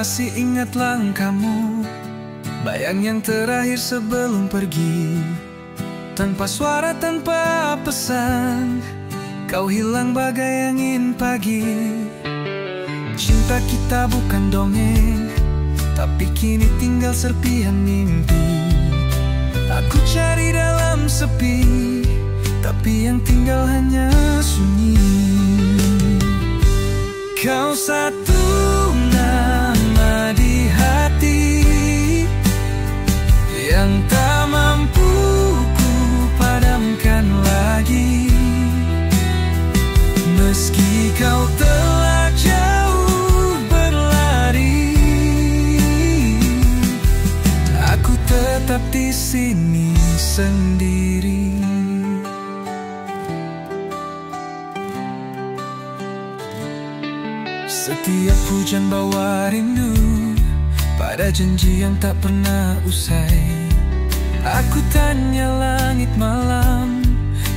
masih ingat langkahmu, bayang yang terakhir sebelum pergi. Tanpa suara, tanpa pesan, kau hilang bagai angin pagi. Cinta kita bukan dongeng, tapi kini tinggal serpihan mimpi. Aku cari dalam sepi, tapi yang tinggal hanya sunyi. Kau satu nama di hati yang tak mampu ku padamkan lagi. Meski kau telah jauh berlari, aku tetap di sini sendiri. Setiap hujan bawa rindu pada janji yang tak pernah usai. Aku tanya langit malam,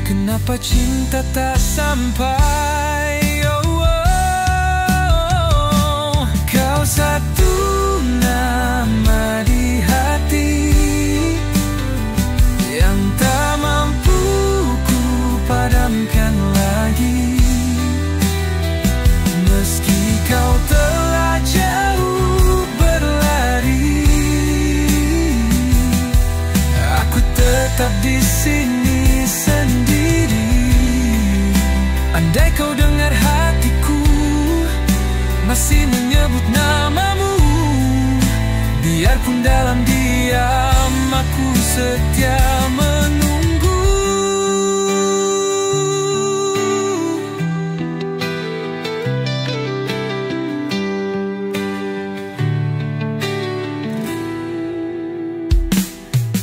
kenapa cinta tak sampai? Oh, oh. Kau satu nama di hati yang tak mampu ku padamkan lagi. Meski kau telah jauh berlari, aku tetap di sini sendiri. Andai kau dengar hatiku masih menyebut namamu, biarpun dalam diam aku setia menunggu.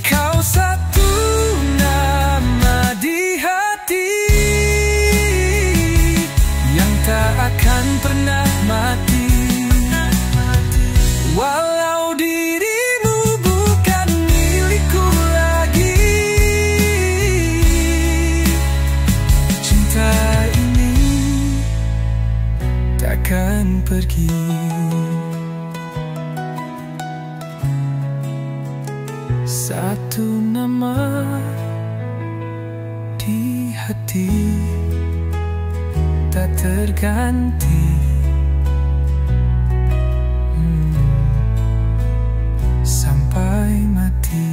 Kau satu nama di hati yang tak akan pernah mati. Walau dirimu bukan milikku lagi, cinta ini takkan pergi. Satu nama di hati tak terganti. Sampai mati.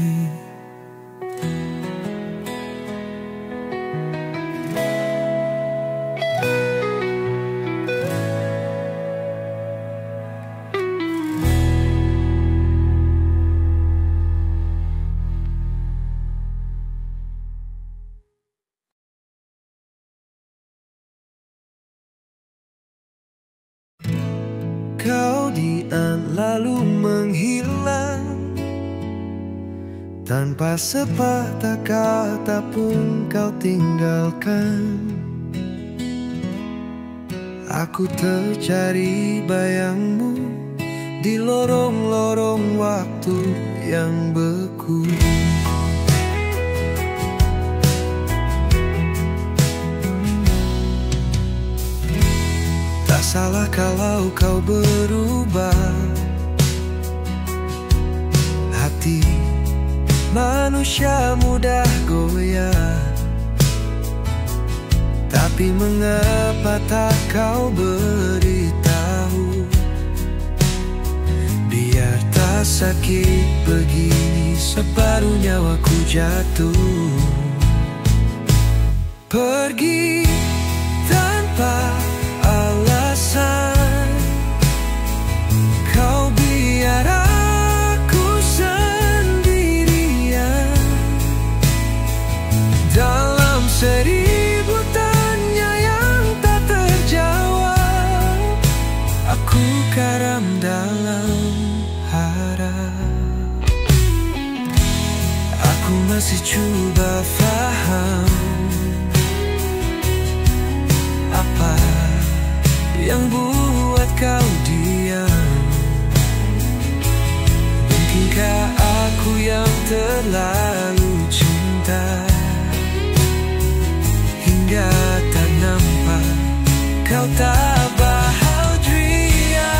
Kau diam lalu menghilang, tanpa sepatah kata pun kau tinggalkan. Aku tercari bayangmu di lorong-lorong waktu yang beku. Tak salah kalau kau berubah, hati manusia mudah goyah. Tapi mengapa tak kau beritahu, biar tak sakit begini separuh nyawaku jatuh. Pergi tanpa alasan, kau biar aku sendirian dalam seribu tanya yang tak terjawab. Aku karam dalam harap. Aku masih coba faham apa yang buat kau diam. Mungkinkah aku yang terlalu cinta hingga tak nampak kau tak bahagia.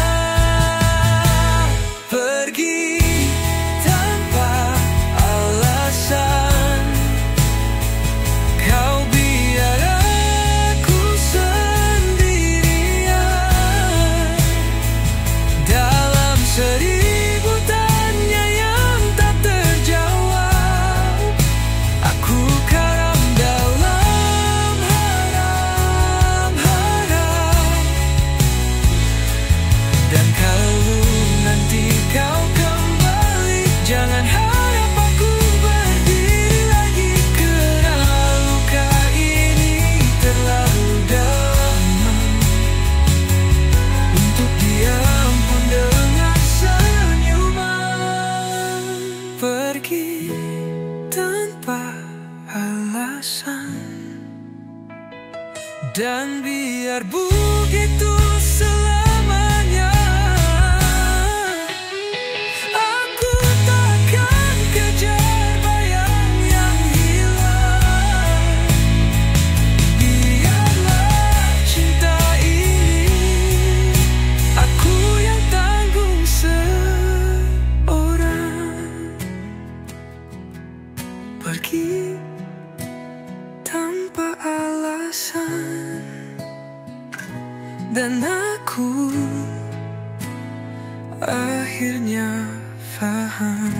akhirnya faham.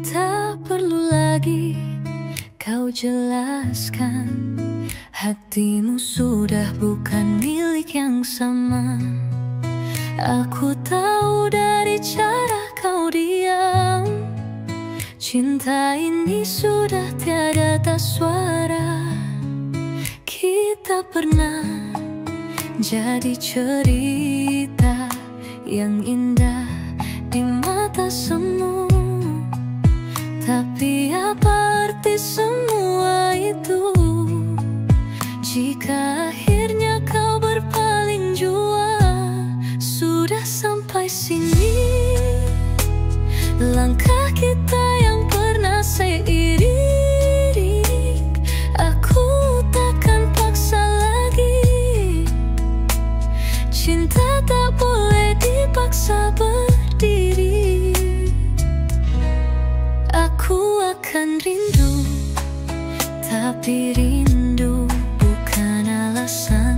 Tak perlu lagi kau jelaskan, hatimu sudah bukan milik yang sama. Aku tahu dari cara kau diam, cinta ini sudah tiada tak suara. Kita pernah jadi cerita yang indah di mata semu. Tapi apa arti semua itu jika akhirnya kau berpaling jua? Sudah sampai sini, langkah kita yang pernah seiring. Aku takkan paksa lagi, cinta tak boleh dipaksa berdiri. Aku akan rindu, tapi rindu bukan alasan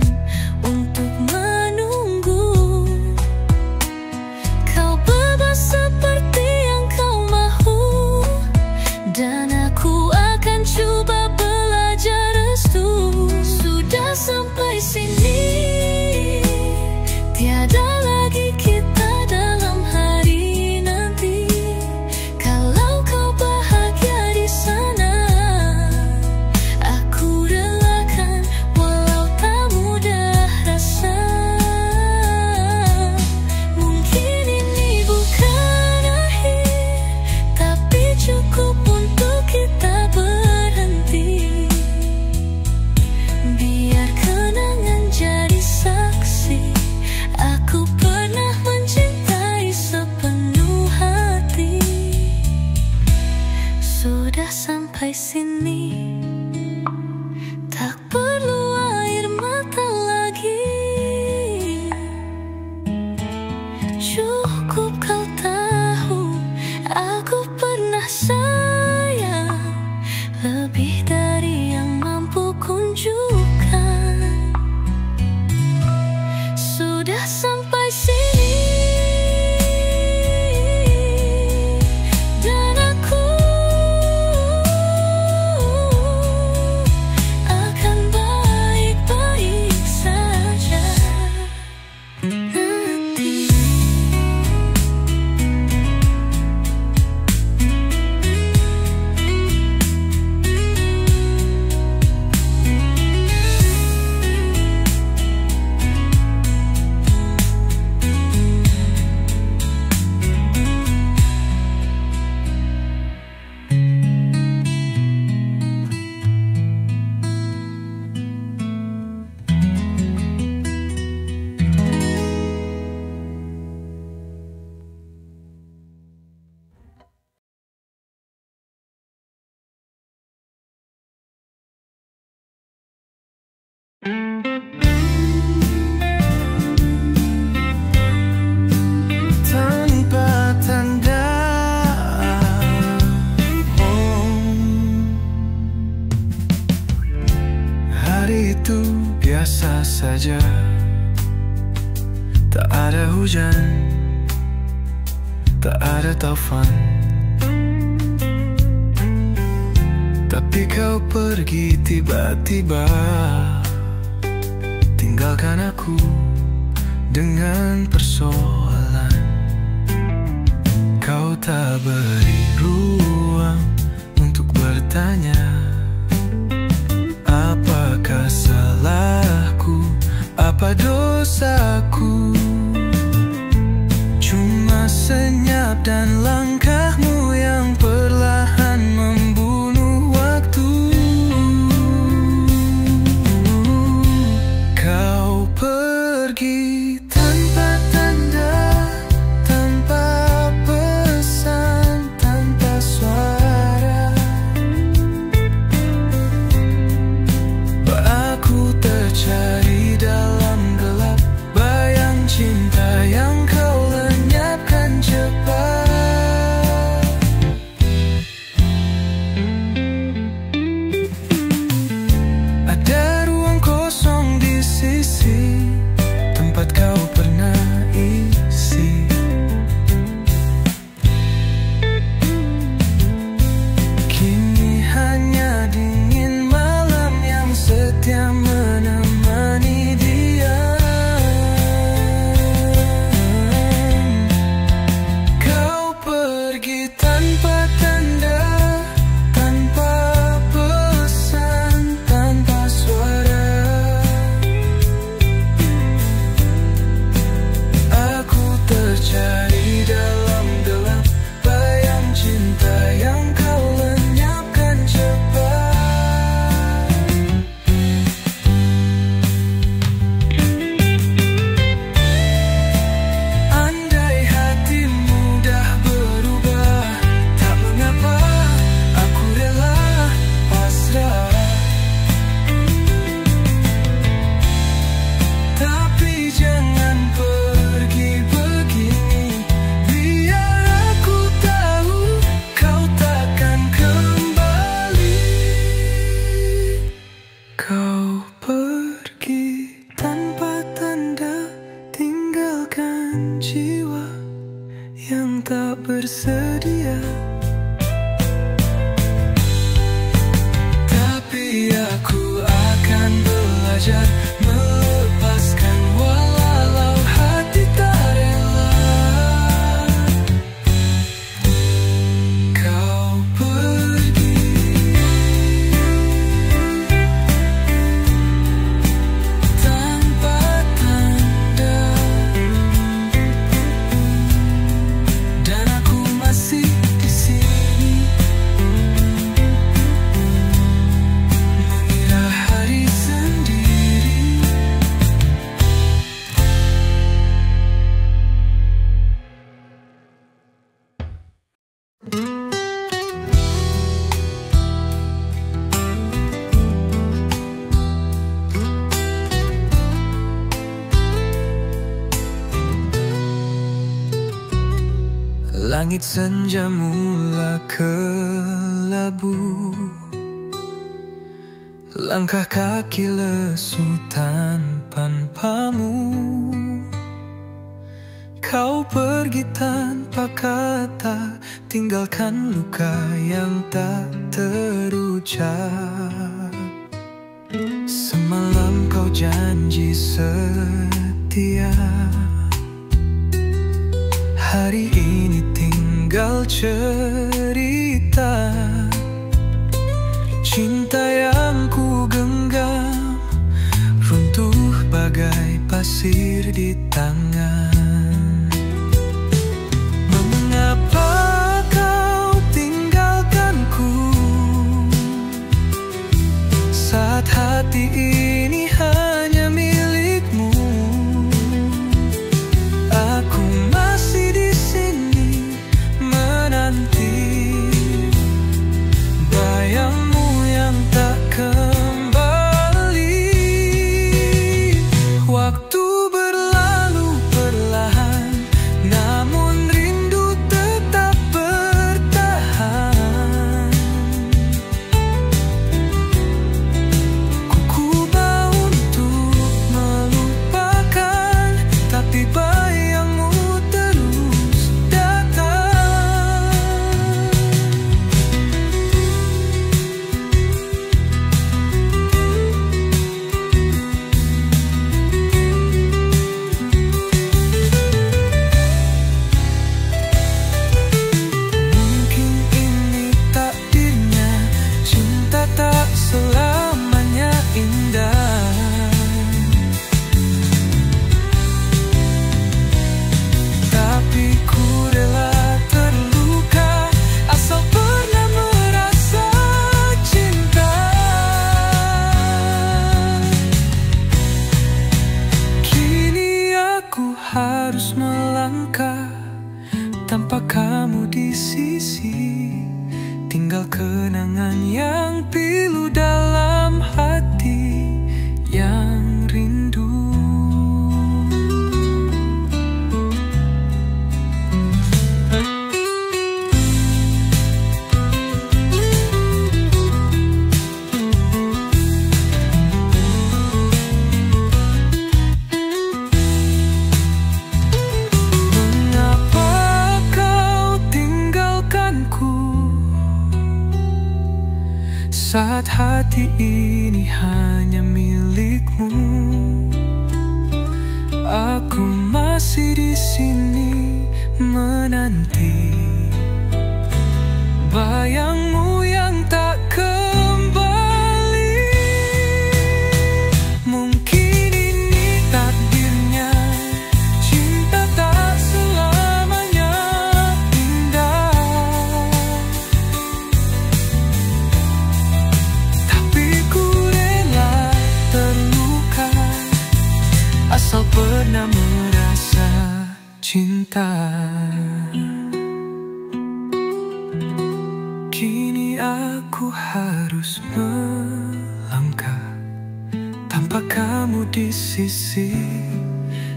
untuk menunggu. Kau bebas seperti yang kau mahu, dan aku akan coba belajar restu. Sudah sampai sini, tiada lagi kita dalam hari nanti. Kalau kau bahagia di sana, aku relakan walau tak mudah rasa. Mungkin ini bukan akhir, tapi cukup untuk kita berhenti. Biar kenangan jadi saksi, aku pernah mencintai sepenuh hati. Sudah sampai sini, tak perlu air mata lagi. Cukup kau tahu, aku pernah sayang lebih dari yang mampu kunjukkan. Sudah sampai sini, dan aku akan baik-baik saja nanti. Tanpa tanda hari itu biasa saja. Tak ada hujan, tak ada taufan, tapi kau pergi tiba-tiba, tinggalkan aku dengan persoalan. Kau tak beri ruang untuk bertanya, apakah salahku, apa dosaku? Cuma senyap dan langkahmu yang perlahan membunuh waktu. Kau pergi tanpa tanda, tanpa pesan, tanpa suara. Aku tercari dalam gelap bayang cinta. dengan jiwa yang tak bersedia. Tapi aku akan belajar melepaskan walau hati tak rela. Kau pergi tanpa tanda, dan aku masih di sini mengira hari sendiri. Langit senja mula kelabu, langkah kaki lesu tanpamu. Kau pergi tanpa kata, tinggalkan luka yang tak terucap. Semalam kau janji setia, hari ini tinggal cerita. Cinta yang ku genggam runtuh bagai pasir di tangan. Mengapa kau tinggalkanku saat hati ini hanya milikmu? Aku masih di sini menanti bayangmu yang tak kembali. Waktu berlalu perlahan, namun rindu tetap bertahan. Ku coba untuk melupakan, tapi bayangmu terus datang. Mungkin ini takdirnya, cinta tak selamanya indah. Tapi ku rela terluka asal pernah merasa cinta. Kini aku harus melangkah tanpa kamu di sisi, tinggal kenangan yang pilu dalam hati yang rindu. Mengapa kau tinggalkanku saat hati ini hanya milikmu? Aku masih di sini menanti bayangmu yang tak kembali. Mungkin ini takdirnya, cinta tak selamanya indah. Tapi ku rela terluka asal pernah merasa cinta. Kini aku harus melangkah tanpa kamu di sisi,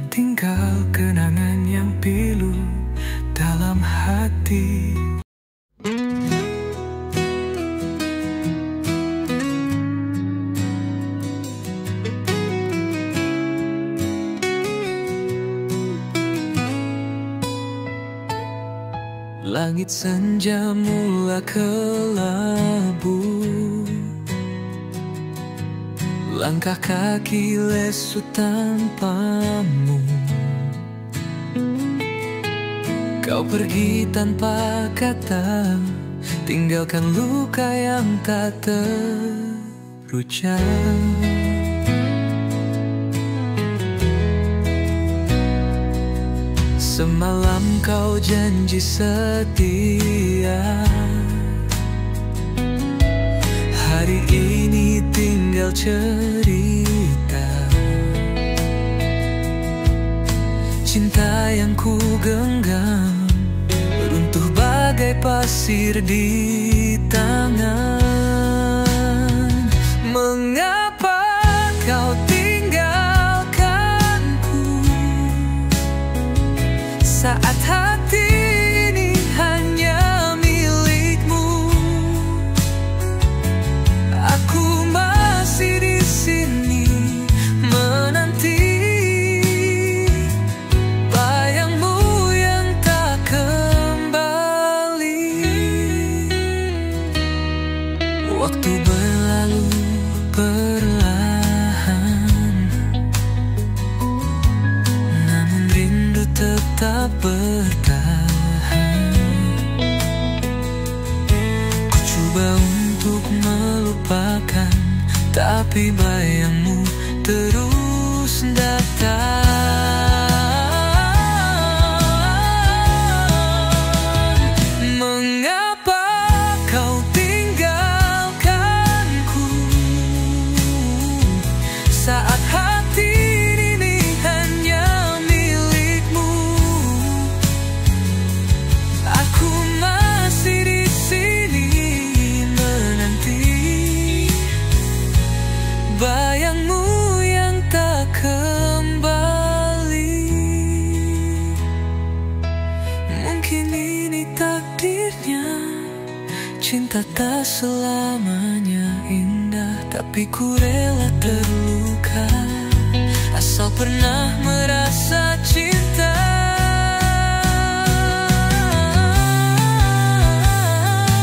tinggal kenangan yang pilu dalam hati. Langit senja mula kelabu, langkah kaki lesu tanpamu. Kau pergi tanpa kata, tinggalkan luka yang tak terucap. Semalam kau janji setia, hari ini tinggal cerita. Cinta yang ku genggam runtuh bagai pasir di tangan. Mengapa kau tinggalkanku saat hati ini hanya milikmu? Aku masih di sini menanti bayangmu yang tak kembali. Waktu berlalu perlahan, namun rindu tetap bertahan. Ku coba untuk melupakan, tapi bayangmu terus datang. Mengapa kau tinggalkanku saat hati ini hanya milikmu? Aku masih di sini menanti bayangmu yang tak kembali. Mungkin ini takdirnya, cinta tak selamanya indah, tapi ku rela terluka asal pernah merasa cinta.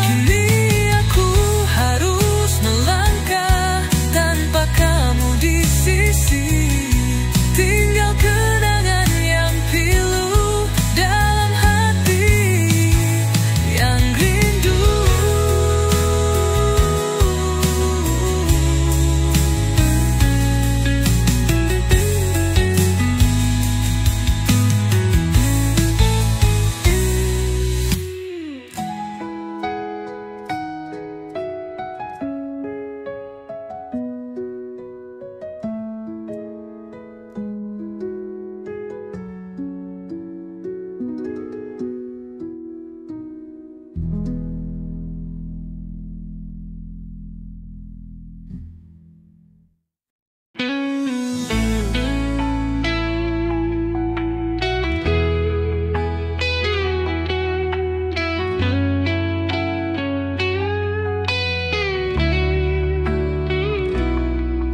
Kini aku harus melangkah tanpa kamu di sisi, tinggal kenangan yang pilu dalam hati yang rindu.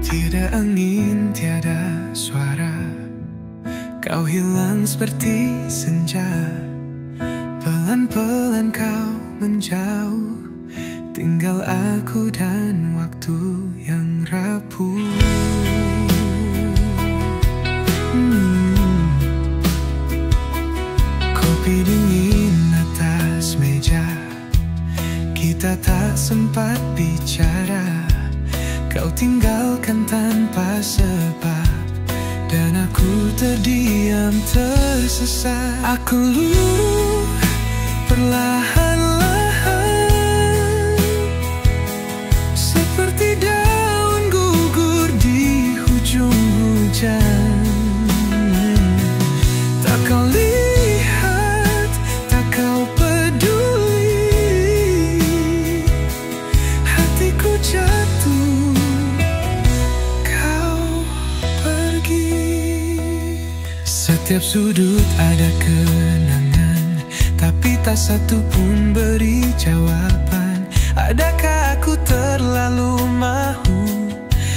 Tiada angin, tiada suara, kau hilang seperti senja. Pelan-pelan kau menjauh, tinggal aku dan waktu yang rapuh. Kopi dingin atas meja, kita tak sempat bicara. Kau tinggalkan tanpa sebab, dan aku terdiam tersesat. Aku luluh perlahan-lahan, seperti daun gugur di hujung hujan. Tak kau lihat, tak kau peduli, hatiku jatuh. Setiap sudut ada kenangan, tapi tak satu pun beri jawaban. Adakah aku terlalu mahu,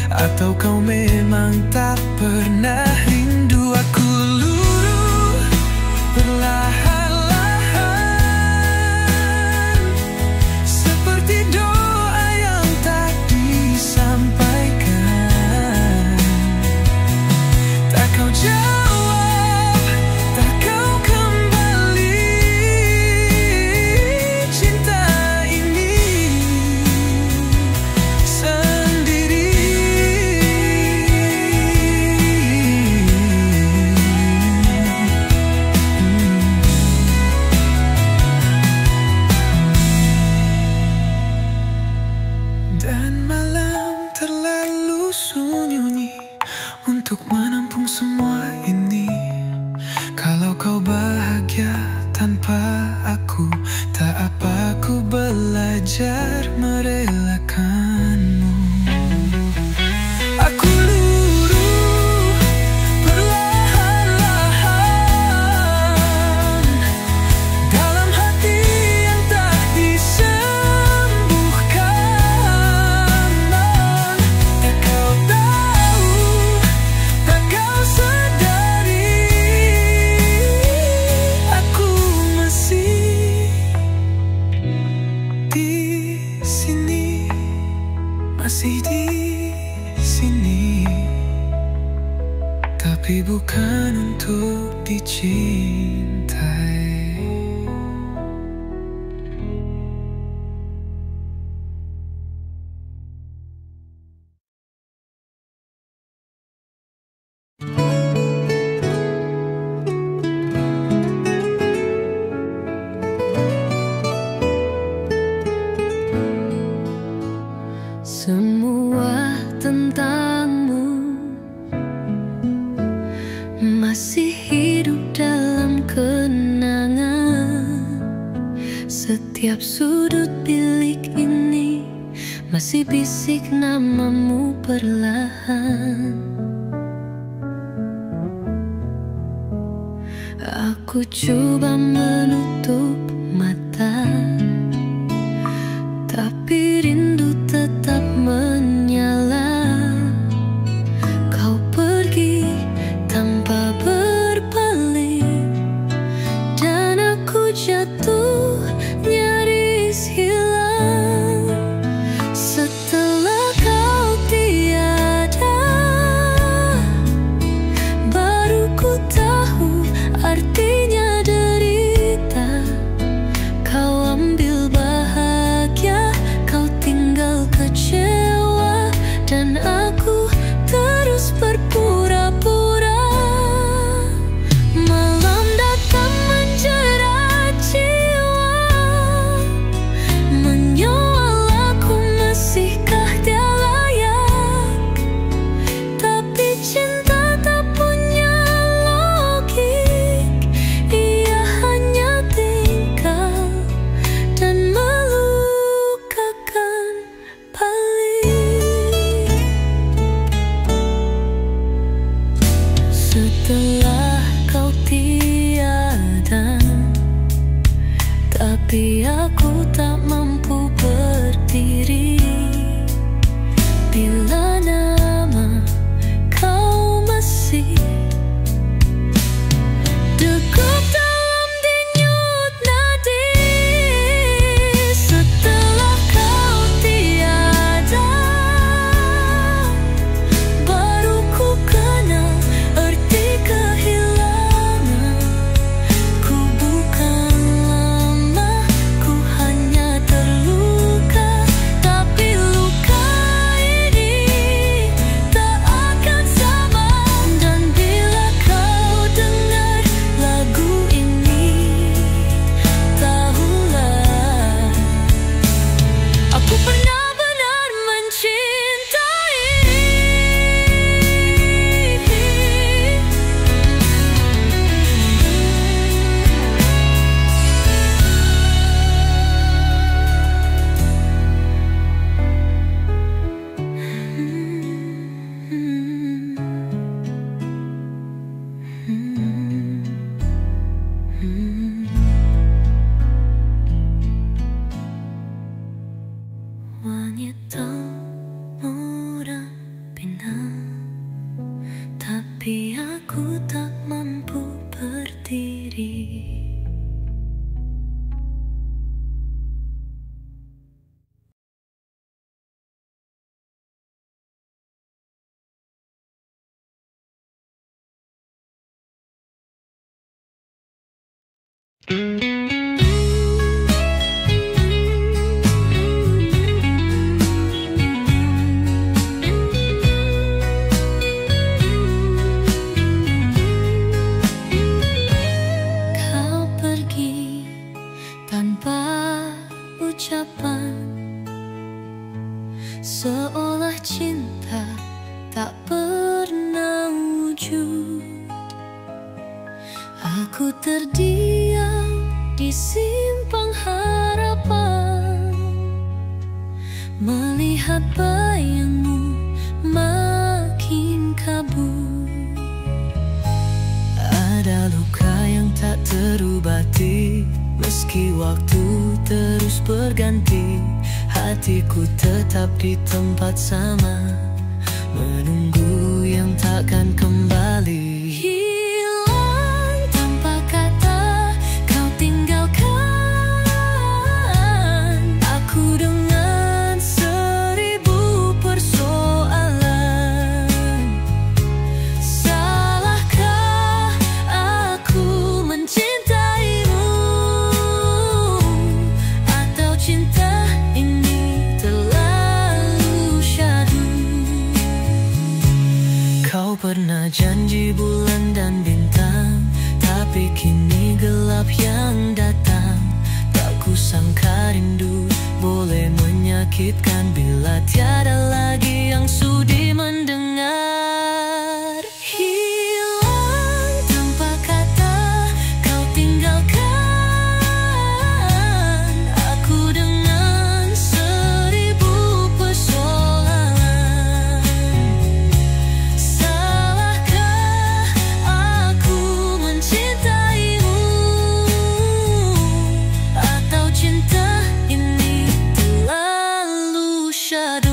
atau kau memang tak pernah rindu? Aku luluh perlahan-lahan, Tak apa ku belajar merelakanmu. Aku luruh perlahan-lahan dalam hati yang tak disembuhkan. Tak kau tahu, tak kau sadari, aku masih di sini, tapi bukan untuk dicintai. Semua tentangmu masih hidup dalam kenangan. Setiap sudut bilik ini masih bisik namamu perlahan. Aku coba menutup mata, tapi rindu tetap menyala. Kau pergi tanpa berpaling, dan aku jatuh nyaris hilang. Setelah kau tiada, baru ku tahu artinya derita. Kau ambil bahagia, kau tinggal kecewa, dan aku terus berpura-pura. Malam datang menjerat jiwa, menyoal aku masihkah dia layak. Tapi cinta tak punya logik, ia hanya tinggal dan melukakan balik. Setelah kau tiada, tapi aku tak mampu berdiri. Bila nama kau masih degup dalam denyut nadi. Setelah kau tiada, baru ku kenal arti kehilangan. Ku bukan lama, ku hanya terluka, tapi luka ini tak akan sama. Dan bila kau dengar lagu ini, tahulah aku pernah benar mencintai. Wanita murah bina, tapi aku tak mampu berdiri. Kau di simpang harapan, melihat bayangmu makin kabur. Ada luka yang tak terobati, meski waktu terus berganti. Hatiku tetap di tempat sama, menunggu yang takkan kembali. Hilang tanpa kata, kau tinggalkan aku dengan 1000 persoalan. Salahkah aku mencintaimu, atau cinta ini terlalu syahdu? Kau pernah janji bulan dan bintang, tapi kini gelap yang datang. Tak kusangka rindu boleh menyakitkan bila tiada lagi yang sudi mendengar. Hilang tanpa kata, kau tinggalkan aku dengan 1000 persoalan. Salahkah aku mencintaimu, atau cinta ini terlalu syahdu?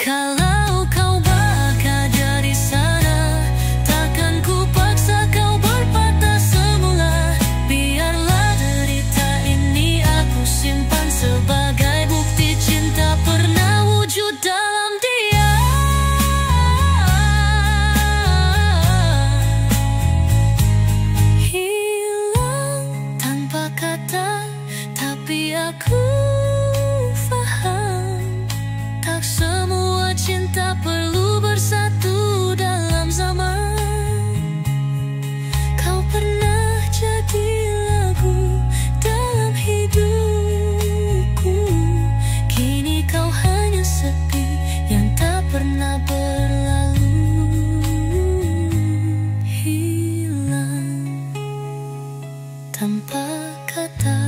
Kalau kau berada di sana, takkan ku paksa kau berpatah semula. Biarlah derita ini aku simpan sebagai bukti cinta pernah wujud dalam dia. Hilang tanpa kata, tapi aku faham, tak semua cinta perlu bersatu dalam zaman. Kau pernah jadi lagu dalam hidupku, kini kau hanya sepi yang tak pernah berlalu. Hilang tanpa kata,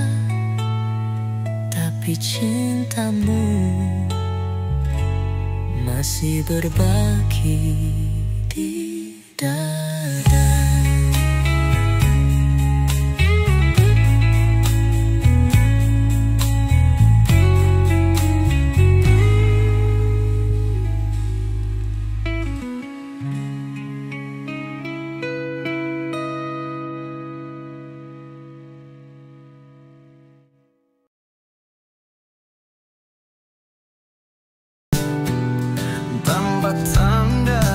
tapi cintamu masih berbaki di dada. Tanpa tanda,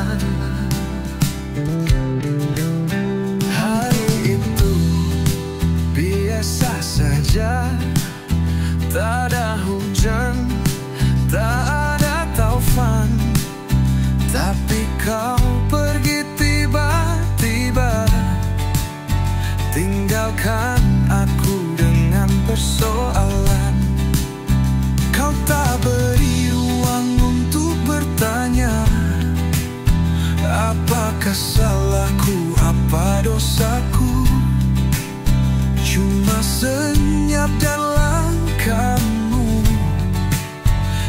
hari itu biasa saja. Tak ada hujan, tak ada taufan, tapi kau pergi tiba-tiba, tinggalkan aku dengan persoalan. Kau tak beri ruang untuk bertanya, apakah salahku, apa dosaku? Cuma senyap dan langkahmu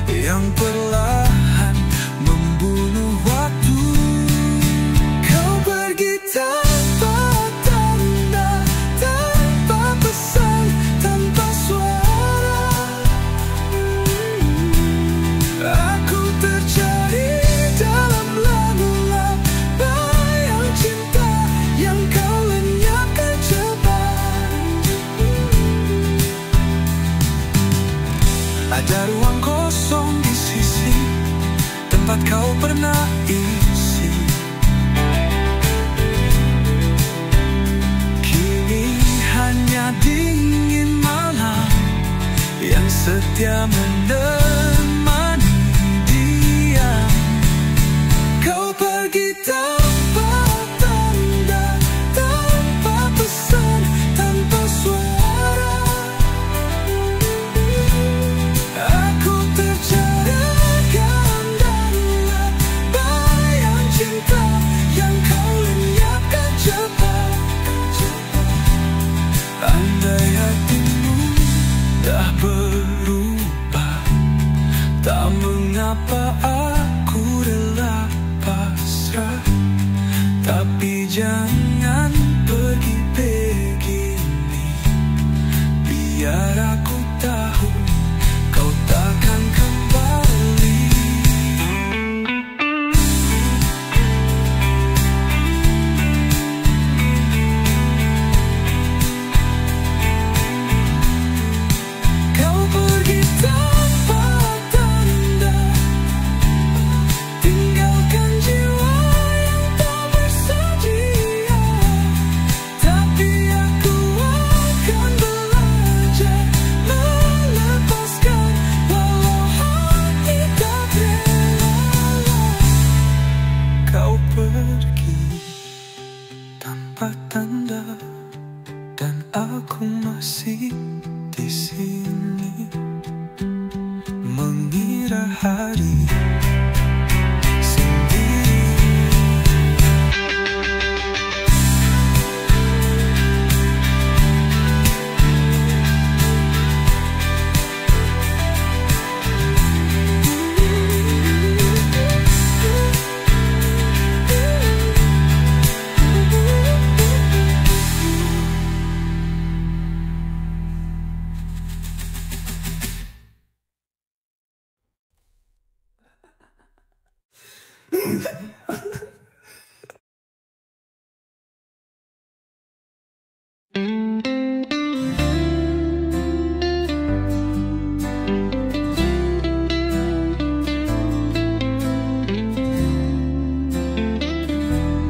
yang perlahan membunuh waktu. Kau pergi tanpa tanda, tanpa pesan, tanpa suara. Aku tercari dalam lagu-lagu bayang cinta yang kau lenyapkan cepat. Ada ruang kosong di sisi tempat kau pernah isi. Kini hanya dingin malam yang setia menemani diam. Kau pergi tanpa tanda, tanpa pesan, tanpa suara. Aku tercerahkan dalam bayang cinta yang kau lenyapkan cepat. Andai hatimu dah berubah, tak mengapa aku rela pasrah. Tapi jangan pergi begini, biar aku tahu kau takkan kembali. Kau pergi tanpa tanda, tinggalkan jiwa yang tak bersedia. Tapi aku akan belajar melepaskan, walau hati tak rela. Kau pergi tanpa tanda, dan aku masih di sini mengira hari sendiri.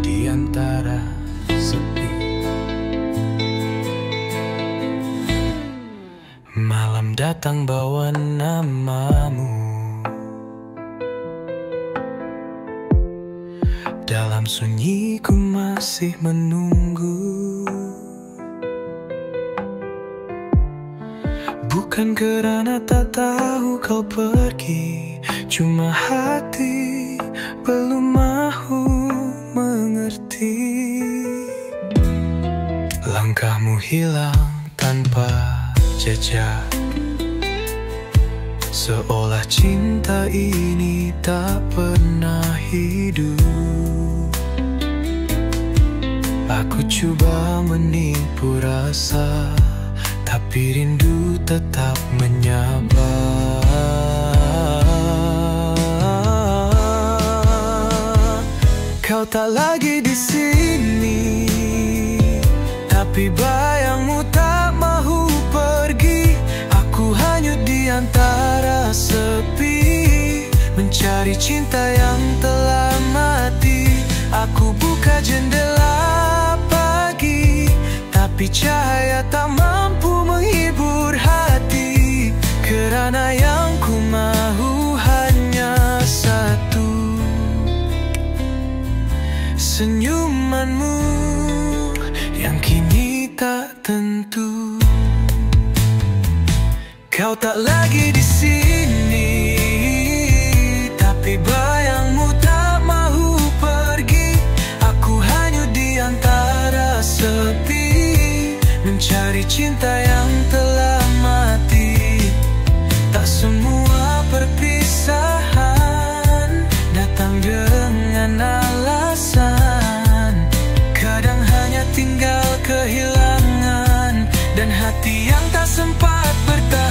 Di antara sepi, malam datang bawa namamu. Dalam sunyi ku masih menunggu, bukan kerana tak tahu kau pergi, cuma hati belum mahu mengerti. Langkahmu hilang tanpa jejak, seolah cinta ini tak pernah hidup. Aku coba menipu rasa, tapi rindu tetap menyapa. Kau tak lagi di sini, tapi bayangmu tak mahu pergi. Aku hanyut di antara sepi, mencari cinta yang telah mati. Aku buka jendela pagi, tapi cahaya tak mampu menghibur hati. Kerana yang ku mahu hanya satu, senyumanmu yang kini tak tentu. Kau tak lagi di sini, tapi bayangmu tak mahu pergi. Aku hanyut di antara sepi, mencari cinta yang telah mati. Tak semua perpisahan datang dengan alasan. Kadang hanya tinggal kehilangan, dan hati yang tak sempat bertahan.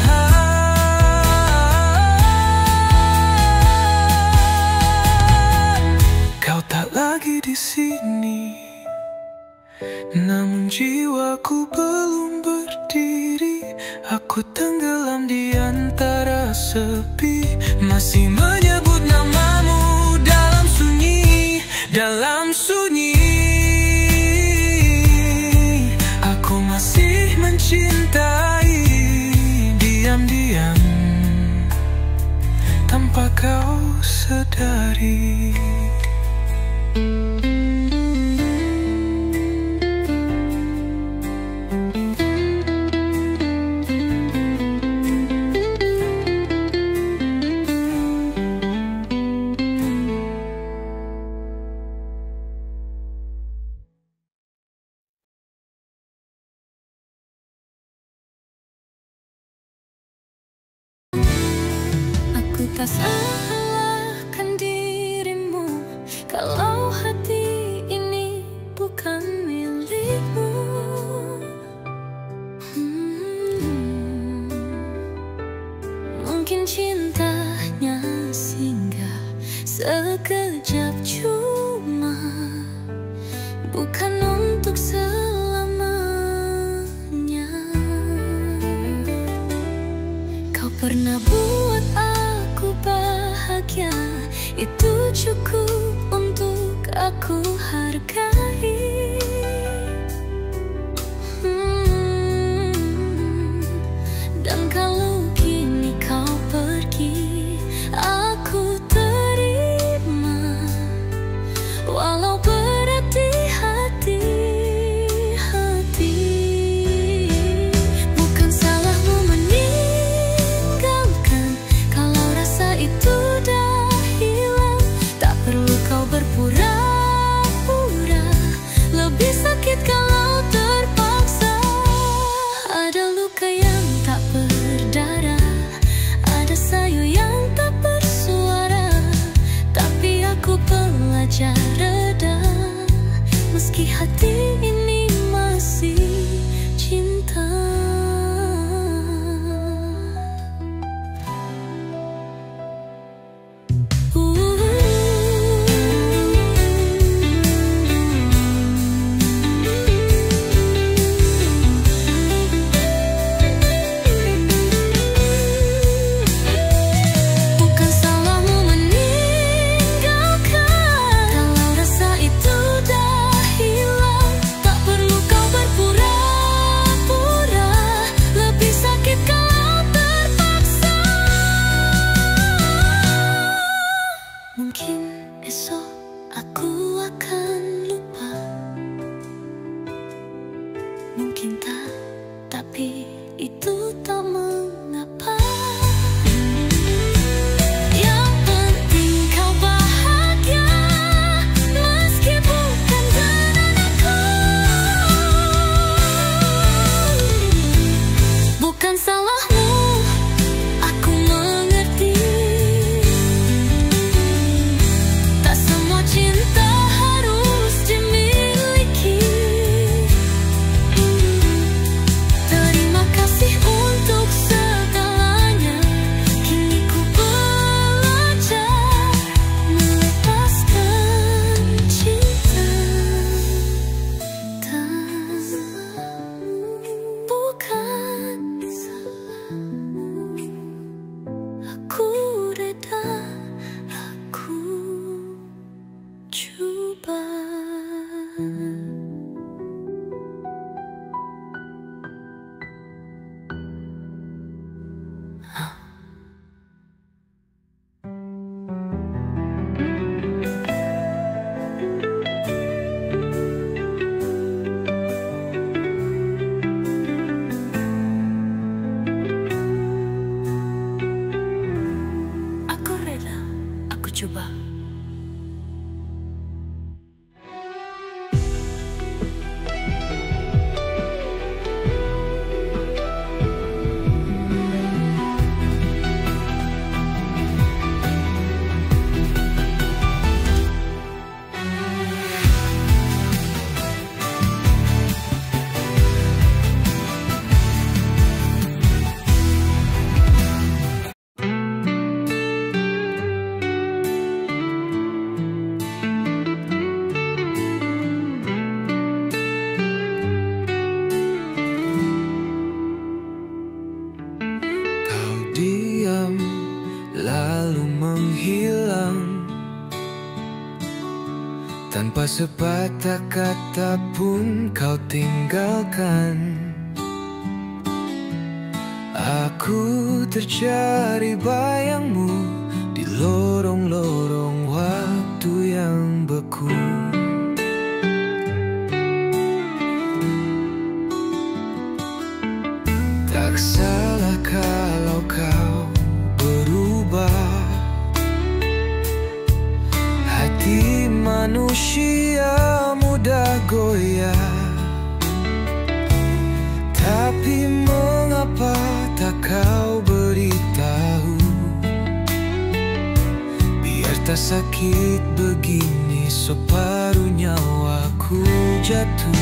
Kau tak lagi di sini, namun jiwaku belum berdiri. Aku tenggelam di antara sepi, masih menyebut namamu dalam sunyi, dalam sunyi. Aku masih mencintai diam-diam, tanpa kau sadari. tak salahkan dirimu kalau hati ini bukan milikmu. Mungkin cintanya singgah sekejap, cuma bukan untuk selamanya. Kau pernah buat aku bahagia, itu cukup untuk aku hargai. Dan kalau kini kau pergi, aku terima, walau berat di hati. Bukan salahmu meninggalkan, kalau rasa itu dah hilang. Tak perlu kau berpura-pura, lebih sakit kalau terpaksa. Ada luka yang tak berdarah, ada sayu yang tak bersuara, tapi aku belajar reda, meski hati ini masih cinta. Bukan salahmu meninggalkan, kalau rasa itu dah hilang. Tak perlu kau berpura-pura, lebih sakit kalau terpaksa. Mungkin esok aku akan lupa, mungkin tak, tapi itu tak mengapa. Yang penting kau bahagia, meski bukan dengan aku. Bukan salahmu, aku mengerti. Tak semua cinta harus dimiliki. Terima kasih untuk segalanya, kini ku belajar melepaskan cinta. Bukan salahmu, aku reda, aku coba. Aku rela, aku coba. Kau diam lalu menghilang, tanpa sepatah kata pun kau tinggalkan. Aku tercari bayangmu di lorong-lorong waktu yang beku. Tak salah kalau kau berubah, hati manusia mudah goyah. Tapi mengapa tak kau beritahu Ternyata sakit begini, separuh nyawaku jatuh.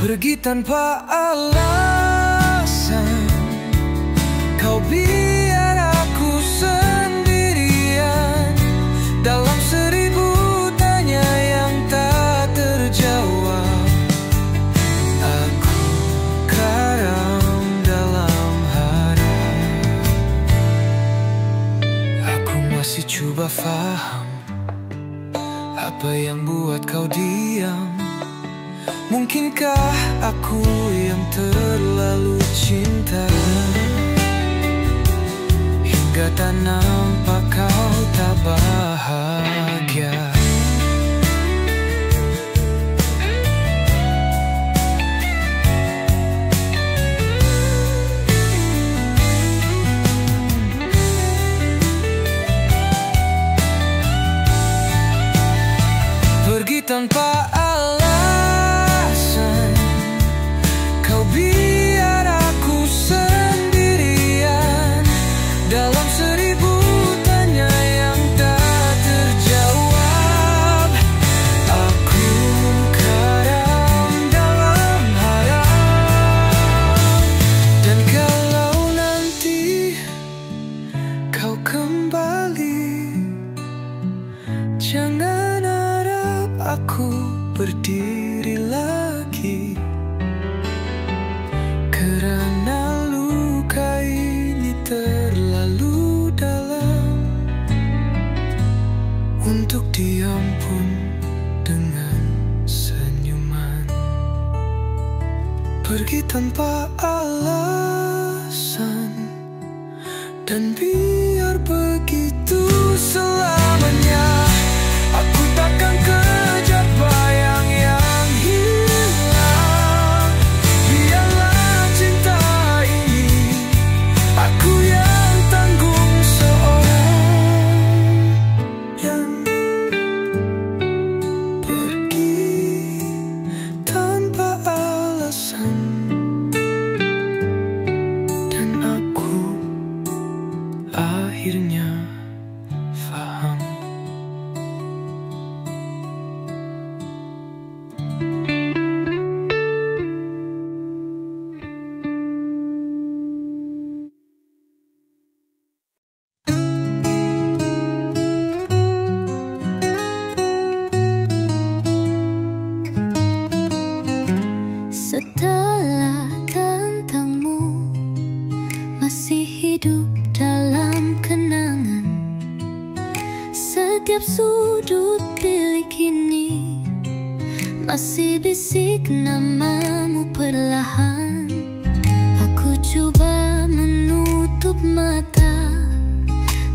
Pergi tanpa alasan, kau biar aku sendirian dalam 1000 tanya yang tak terjawab. Aku karam dalam harap. Aku masih coba faham apa yang buat kau diam. Mungkinkah aku yang terlalu cinta hingga tak nampak kau tak bahagia. Pergi tanpa alasan, kau biar aku sendirian dalam 1000 tanya yang tak terjawab. Aku karam dalam harap. Dan kalau nanti kau kembali, jangan harap aku berdiri lagi, karena luka ini terlalu dalam untuk diampun dengan senyuman. Pergi tanpa alasan, dan biar begitu selamanya. Aku takkan kejar bayang yang hilang. Biarlah cinta ini aku yang tanggung, seorang yang pergi tanpa alasan. Dan aku akhirnya faham. Setelah tentangmu masih hidup dalam kenangan. Setiap sudut bilik ini masih bisik namamu perlahan. Aku coba menutup mata,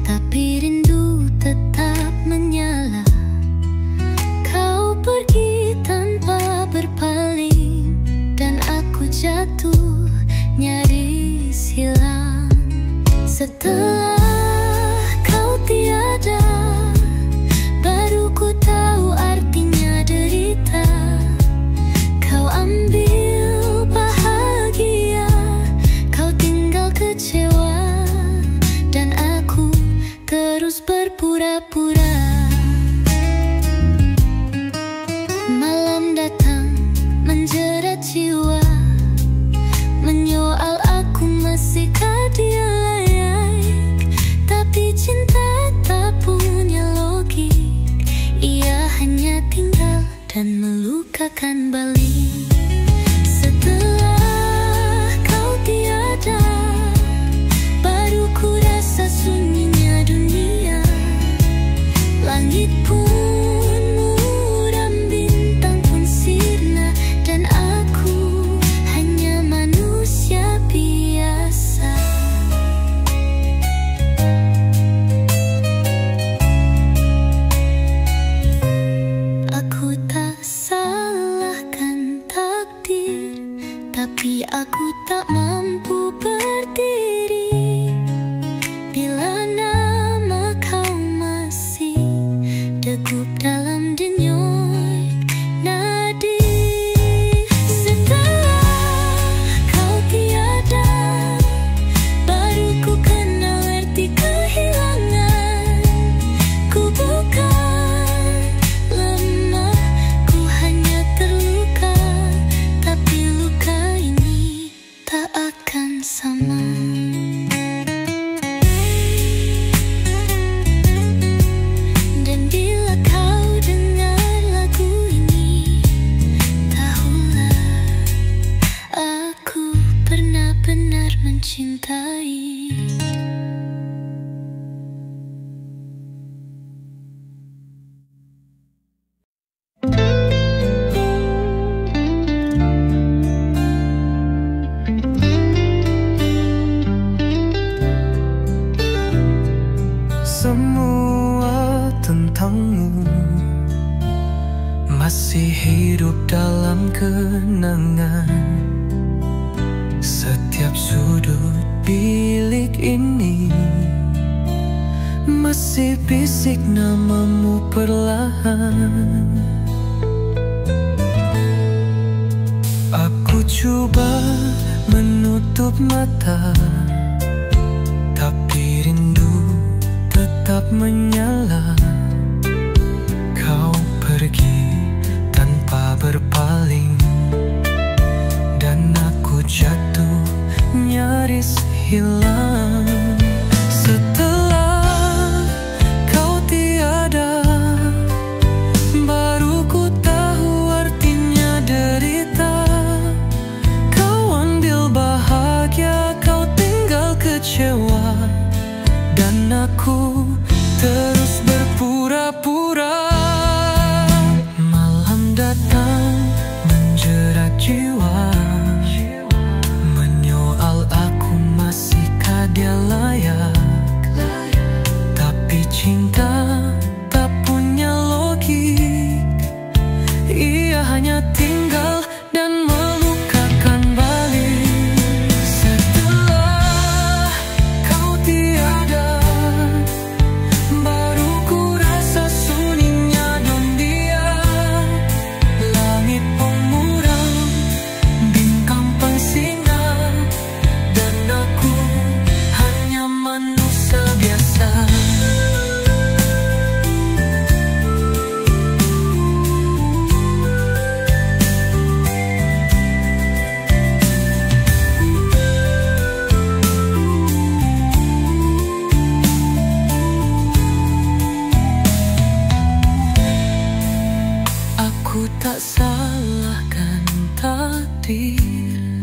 tapi rindu tetap menyala. Kau pergi tanpa berpaling, dan aku jatuh nyaris hilang. Setelah kau tiada, baru ku tahu artinya derita. Kau ambil bahagia, kau tinggal kecewa, dan aku terus berpura-pura. Malam datang menjerat jiwa, menyoal aku masihkah dia layak. Tapi cinta tak punya logik, ia hanya tinggal dan melukakan balik. Setelah kau tiada, baru ku rasa sunyinya dunia. Langit pun muram, bintang pun sirna, dan aku hanya manusia biasa. Aku tak salahkan takdir, tapi aku tak mampu berdiri bila nama kau masih degup dalam denyut nadi. Setelah kau tiada, baru ku kenal arti kehilangan. Ku mencintai. Semua tentangmu masih hidup dalam kenangan. Setiap sudut bilik ini masih bisik namamu perlahan. Aku coba menutup mata, tapi rindu tetap menyala. Kau pergi tanpa berpaling, dan aku jatuh nyaris hilang. Setelah kau tiada, baru ku tahu artinya derita. Kau ambil bahagia, kau tinggal kecewa, dan aku terus berpura-pura. Malam datang menjerat jiwa, menyoal aku masihkah dia layak. Tapi cinta tak punya logik, ia hanya tinggal dan melukakan balik. Setelah kau tiada, baru ku rasa sunyinya don dia. Langit pun muram, bintang pensinga, dan aku hanya manusia biasa. Aku tak salahkan takdir,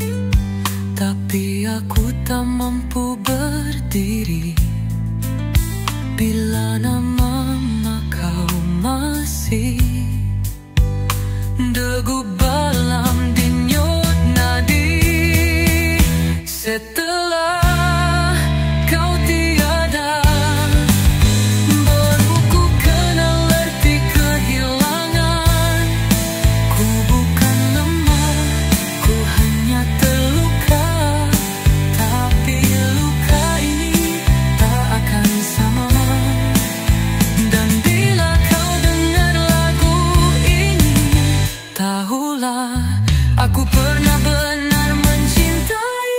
tapi aku tak mampu berdiri bila nama kau masih degup dalam denyut nadi. Setelah kau tiada, baru ku kenal arti kehilangan. Ku bukan lemah, ku hanya terluka, tapi luka ini tak akan sama. Dan bila kau dengar lagu ini, tahulah aku pernah benar mencintai.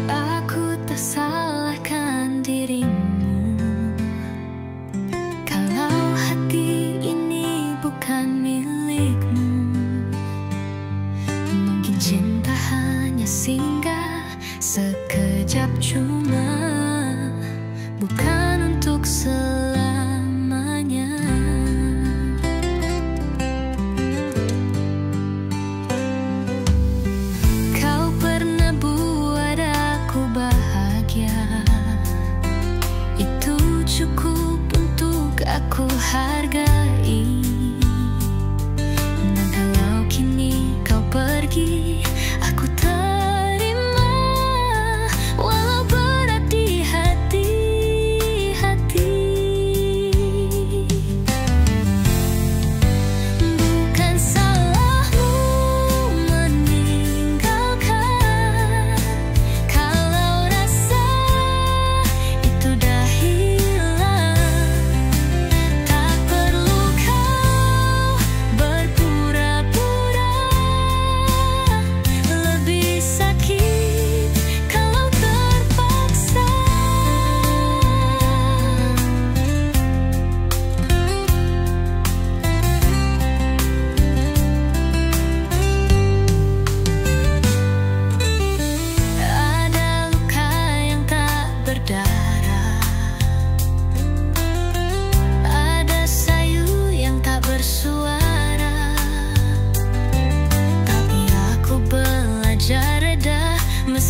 Aku tak salahkan dirimu kalau hati ini bukan milikmu. Mungkin cinta hanya singgah sekejap, cuma bukan untuk selamanya. Kau pernah buat aku bahagia, itu cukup untuk aku hargai. Dan kalau kini kau pergi, aku terima walau berat di hati.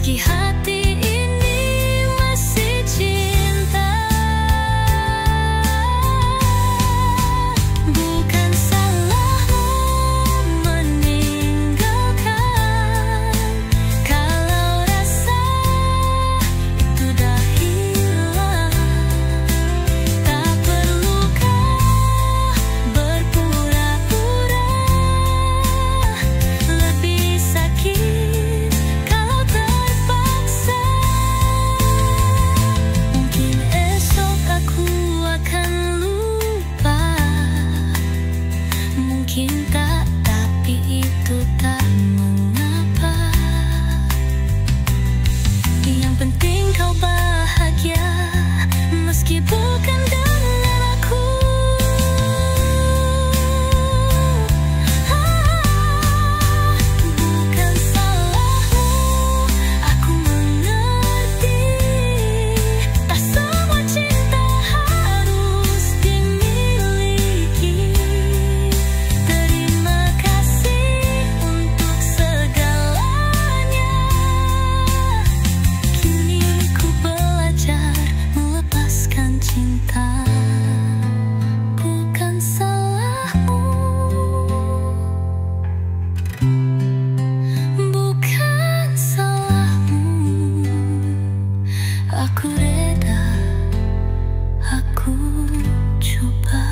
meski hati ini masih cinta. Bukan salahmu meninggalkan, kalau rasa itu dah hilang. Tak perlukah berpura-pura, lebih sakit kalau terpaksa. Mungkin esok aku akan lupa, mungkin tak, tapi itu tak mengapa. Yang penting kau bahagia, meski bukan dengan aku. Bukan salahmu, aku mengerti. Tak semua cinta harus dimiliki. Terima kasih untuk segalanya. Kini ku belajar melepaskan cinta. Bukan salahmu, bukan salahmu. Aku reda, aku coba.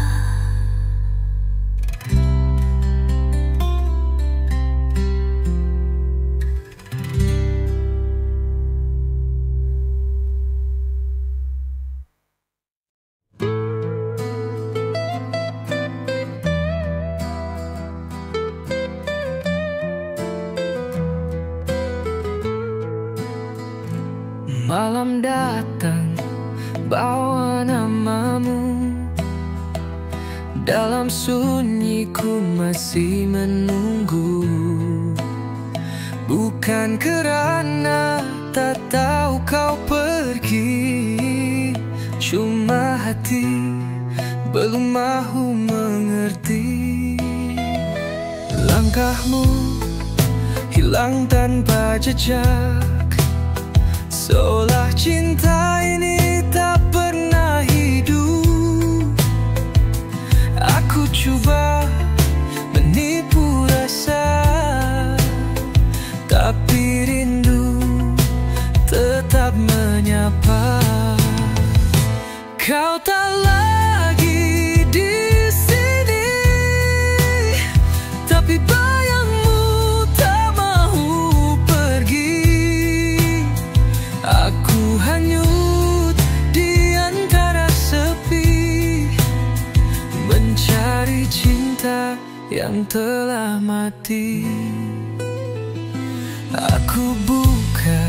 Malam datang bawa namamu, dalam sunyiku masih menunggu. Bukan kerana tak tahu kau pergi, cuma hati belum mahu mengerti. Langkahmu hilang tanpa jejak, seolah cinta ini tak pernah hidup. Aku coba menipu rasa, tapi rindu tetap menyapa. Kau tak lagi di sini, tapi bayangmu tak mahu pergi. Aku hanyut di antara sepi, mencari cinta yang telah mati. Aku buka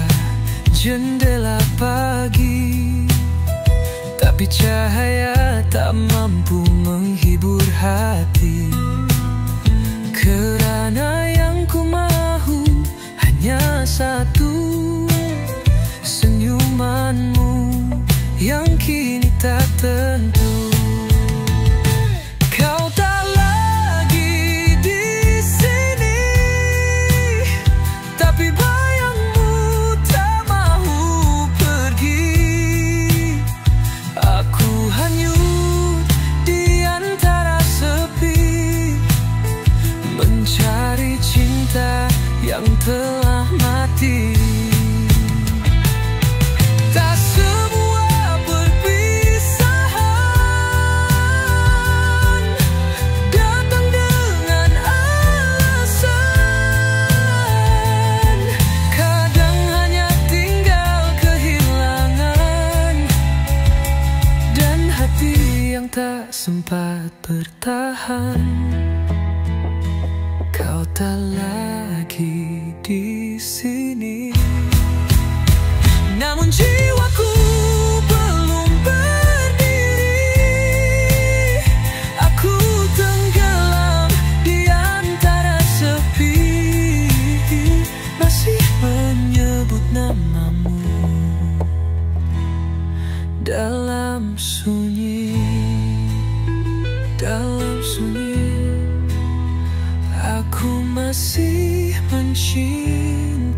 jendela pagi, tapi cahaya tak mampu menghibur hati. Kerana yang ku mahu hanya satu, senyumanmu yang kini tak tentu. Kau tak lagi di sini, tapi bayangmu tak mahu pergi. Aku hanyut di antara sepi, mencari cinta yang telah mati. Tak semua perpisahan datang dengan alasan. Kadang hanya tinggal kehilangan, dan hati yang tak sempat bertahan. Kau tak lagi di sini, namun jiwaku belum berdiri. Aku tenggelam di antara sepi, masih menyebut namamu dalam sunyi, dalam sunyi. Aku masih mencintai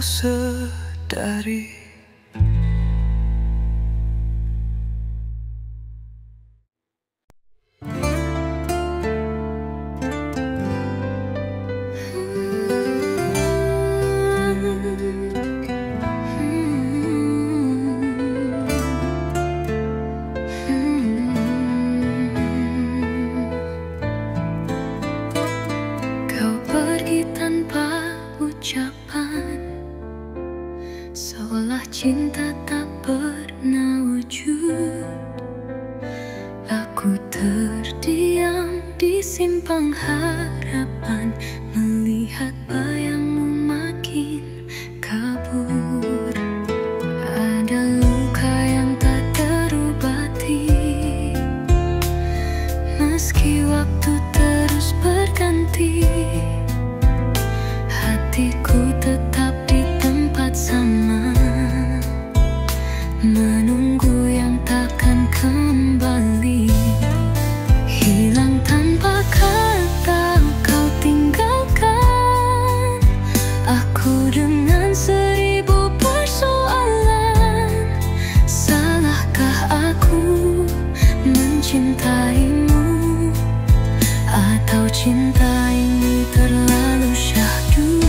kau sadari. Seolah cinta tak pernah wujud. Aku terdiam di simpang harapan, melihat bayangmu makin kabur. Ada luka yang tak terobati, meski waktu terus berganti. Hatiku tetap di tempat sama, menunggu yang takkan kembali. Hilang tanpa kata, kau tinggalkan aku dengan 1000 persoalan. Salahkah aku mencintaimu, atau cinta ini terlalu syahdu?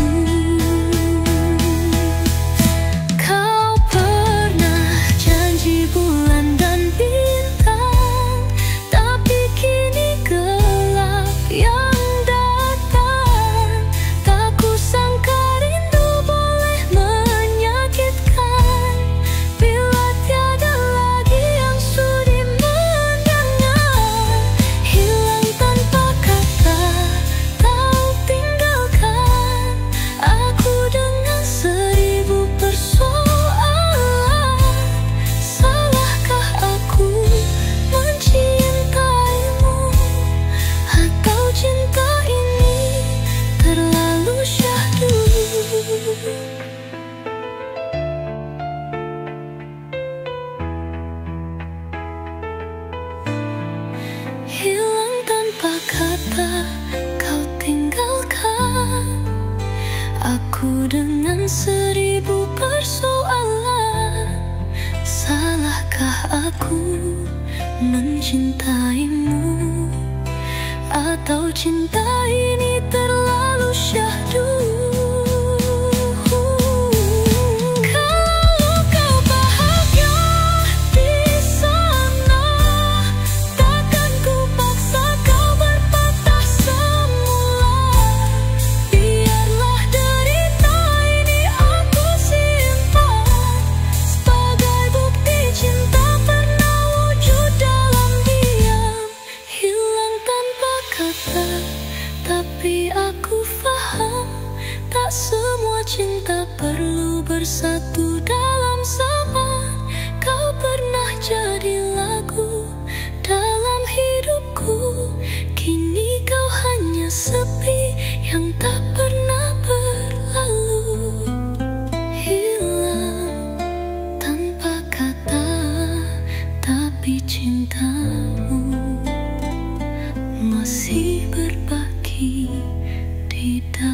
Hilang tanpa kata, kau tinggalkan aku dengan 1000 persoalan. Salahkah aku mencintaimu, atau cinta ini terlalu syahdu? Tapi aku faham, tak semua cinta perlu bersatu dalam zaman. Kau pernah jadi lagu dalam hidupku, kini kau hanya sepi yang tak pernah berlalu. Hilang tanpa kata, tapi cintamu masih berbagi di data.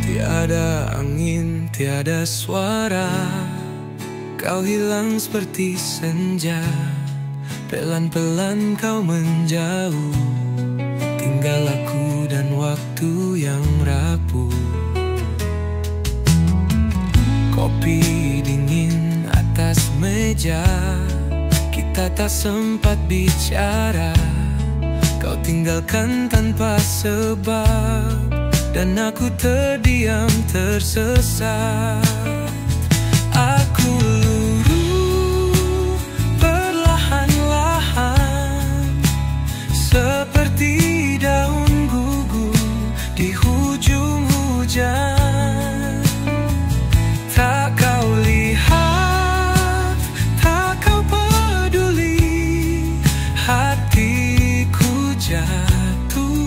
Tiada angin, tiada suara, kau hilang seperti senja. Pelan-pelan kau menjauh, tinggal aku dan waktu yang rapuh. Kopi dingin atas meja, kita tak sempat bicara. Kau tinggalkan tanpa sebab, dan aku terdiam tersesat. Aku luruh perlahan-lahan, seperti daun gugur di hujung hujan. Tak kau lihat, tak kau peduli, hatiku jatuh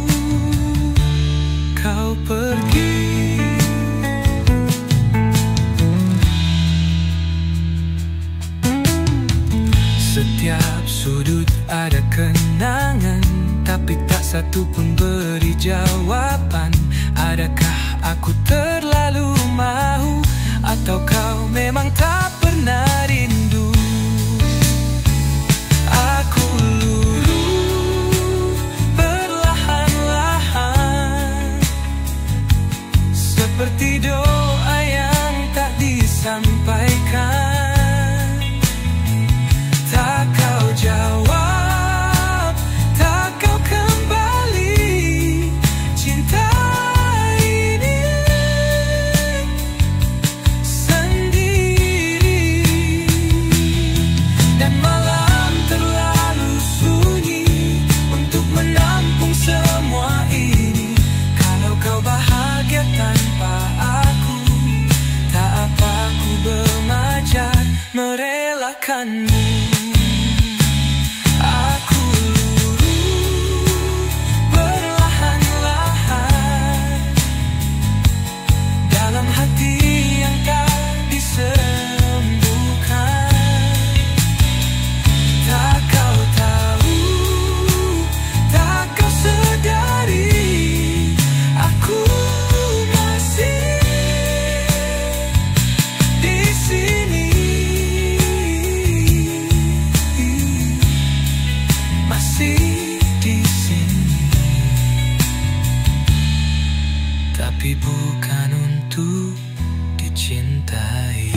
setiap sudut ada kenangan, tapi tak satu pun beri jawaban. Adakah aku terlalu mahu, atau kau memang tak pernah rindu? Aku luluh perlahan-lahan, seperti doa yang tak disampaikan. Tak kau jawab, tak kau kembali. Cinta ini sendiri, dan malam terlalu sunyi untuk menampung semua ini. Kalau kau bahagia tanpa aku, tak apa ku bermajar merelakanmu. Tapi bukan untuk dicintai.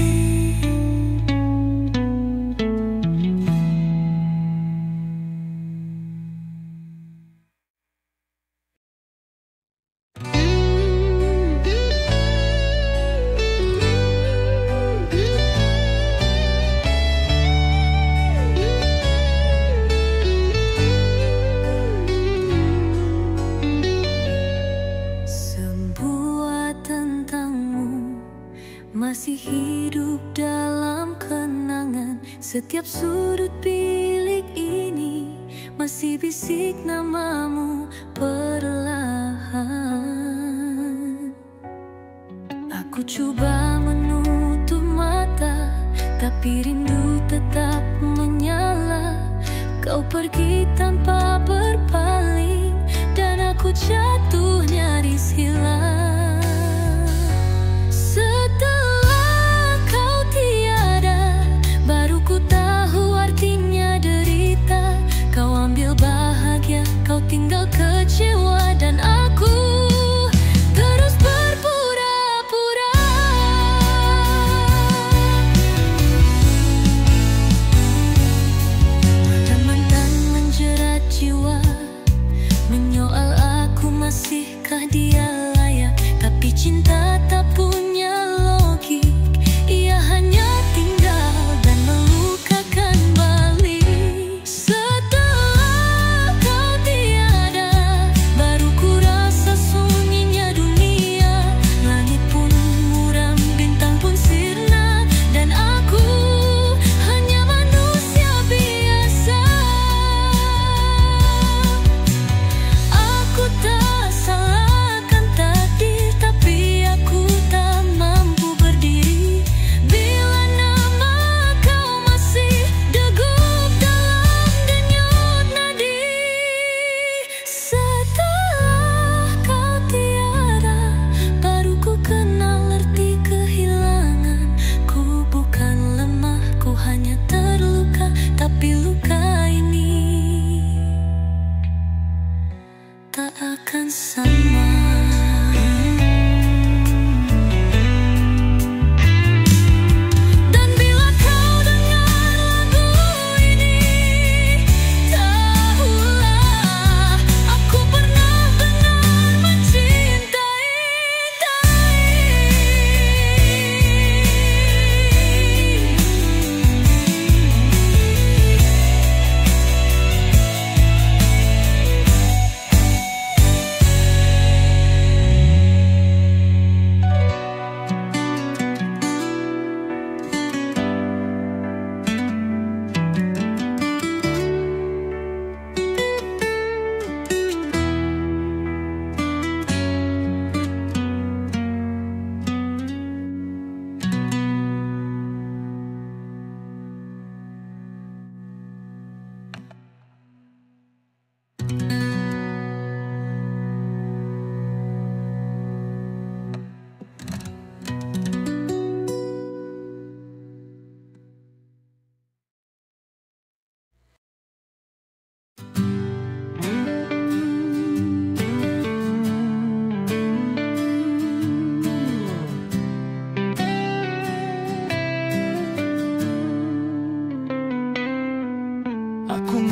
Masih hidup dalam kenangan, setiap sudut bilik ini masih bisik namamu perlahan. Aku coba menutup mata, tapi rindu tetap menyala. Kau pergi tanpa berpaling, dan aku jatuh nyaris hilang. Kau tinggal kecewa dan aku terus berpura-pura. Mantan menjerat jiwa, menyoal aku masihkah dia layak.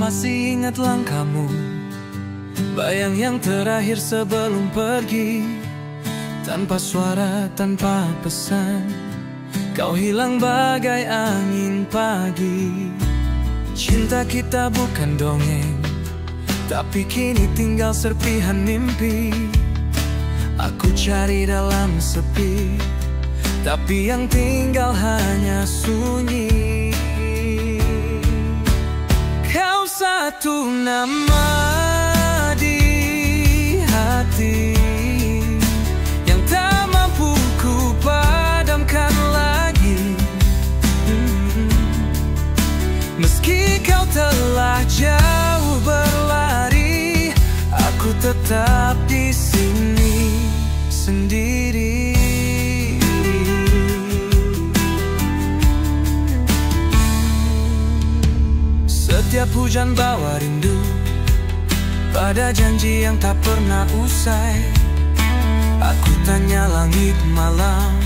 masih ingat langkahmu, bayang yang terakhir sebelum pergi. Tanpa suara, tanpa pesan, kau hilang bagai angin pagi. Cinta kita bukan dongeng, tapi kini tinggal serpihan mimpi. Aku cari dalam sepi, tapi yang tinggal hanya sunyi. Kau satu nama di hati yang tak mampu ku padamkan lagi. Meski kau telah jauh berlari, aku tetap di sini sendiri. Setiap hujan bawa rindu pada janji yang tak pernah usai. Aku tanya langit malam,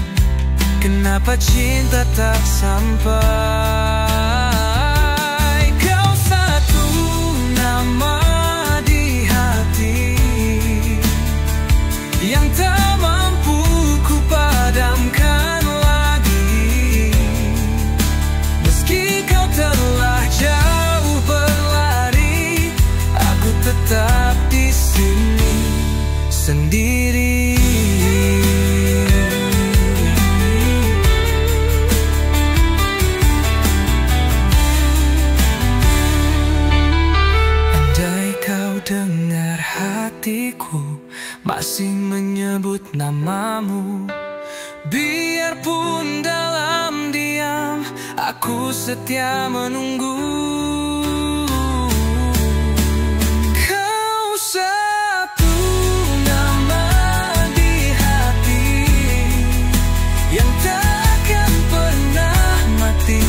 kenapa cinta tak sampai? Kau satu nama di hati yang tak mampu ku padamkan lagi. Meski kau telah jauh berlari, aku tetap di sini sendiri. Andai kau dengar hatiku masih menyebut namamu, biarpun dalam diam, aku setia menunggu. Kau satu nama di hati yang takkan pernah mati.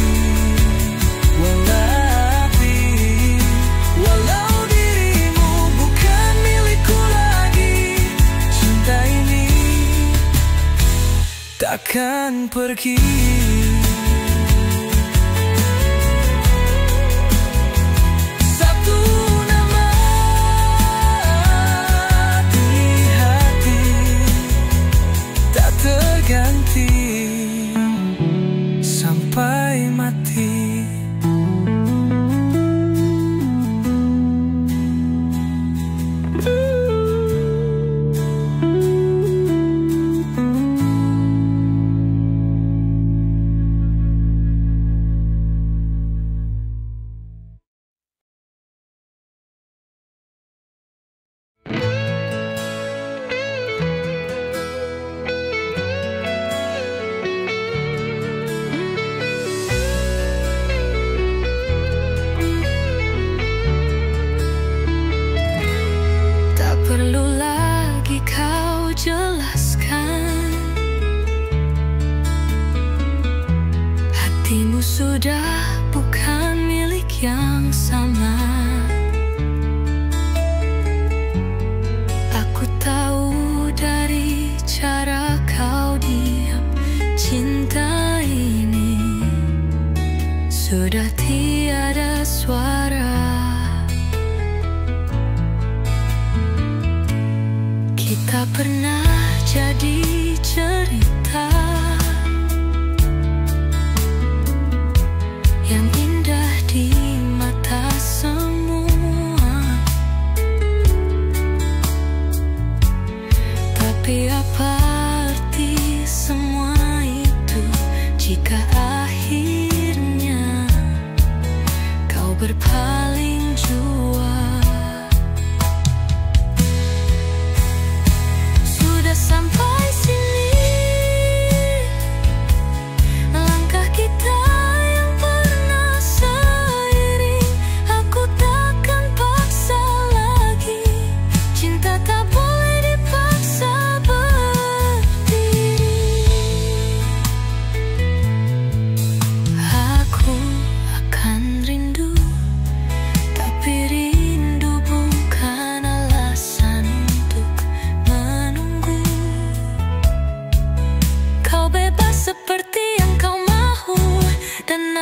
Walau dirimu bukan milikku lagi, cinta ini takkan pergi. Satu nama di hati tak terganti sampai mati. Sudah bukan milik yang sama. Aku tahu dari cara kau diam, cinta ini sudah tiada suara. Kita pernah jadi cerita yang indah di mata semua. Tapi apa arti semua itu jika akhirnya kau berpaling jua? Sudah sampai sini, langkah kita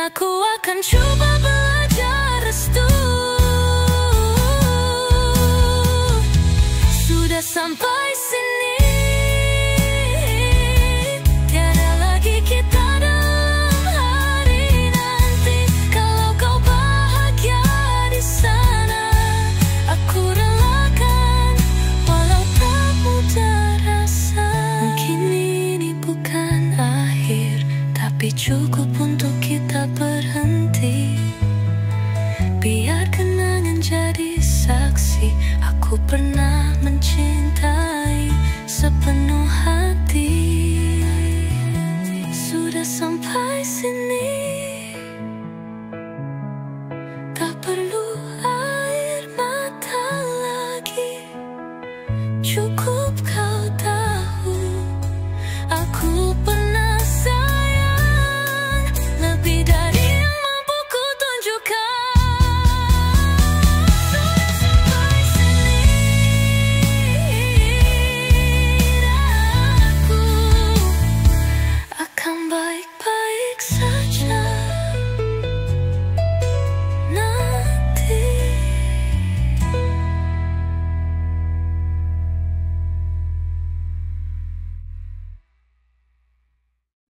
aku akan coba belajar restu. sudah sampai sini. Tiada lagi kita dalam hari nanti. Kalau kau bahagia di sana, aku relakan walau tak mudah rasa. Mungkin ini bukan akhir, tapi cukup untuk kita